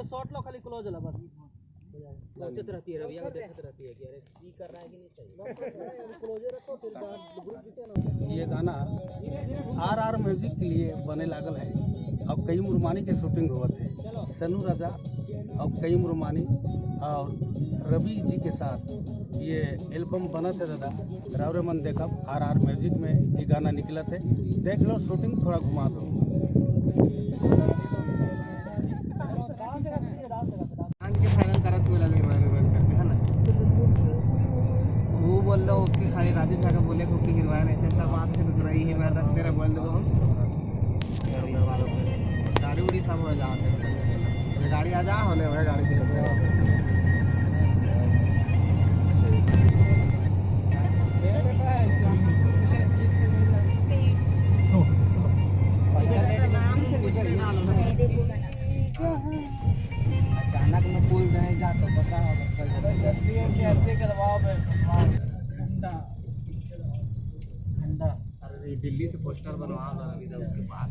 Shot लो खाली close ला बस सोचत रहती है रविया को देखत रहती है कि अरे ई कर रहा है कि नहीं सही क्लोज रखो फिर ग्रुप जीते ना। ये गाना आर म्यूजिक के लिए बने लागल है। अब कई मुरमानी के शूटिंग हुआ थे, सनू राजा अब कई मुरमानी और रवि जी के साथ ये एल्बम बना थे दादा रावरे मन देखब आर म्यूजिक में ये गाना निकला थे। देख लो शूटिंग थोड़ा घुमा दो। वो बोल लो कि खाली राजू भैया का बोले कि हिरवान ऐसा बात है, दूसरा ही हिरवान रख तेरा बोल दो हम गाड़ी उड़ी सब हो जाओ, गाड़ी आ जा होने वह गाड़ी से अचानक में पुल रह जा तो पता होगा। अरे दिल्ली से पोस्टर बनवा दो अभी तक के बाद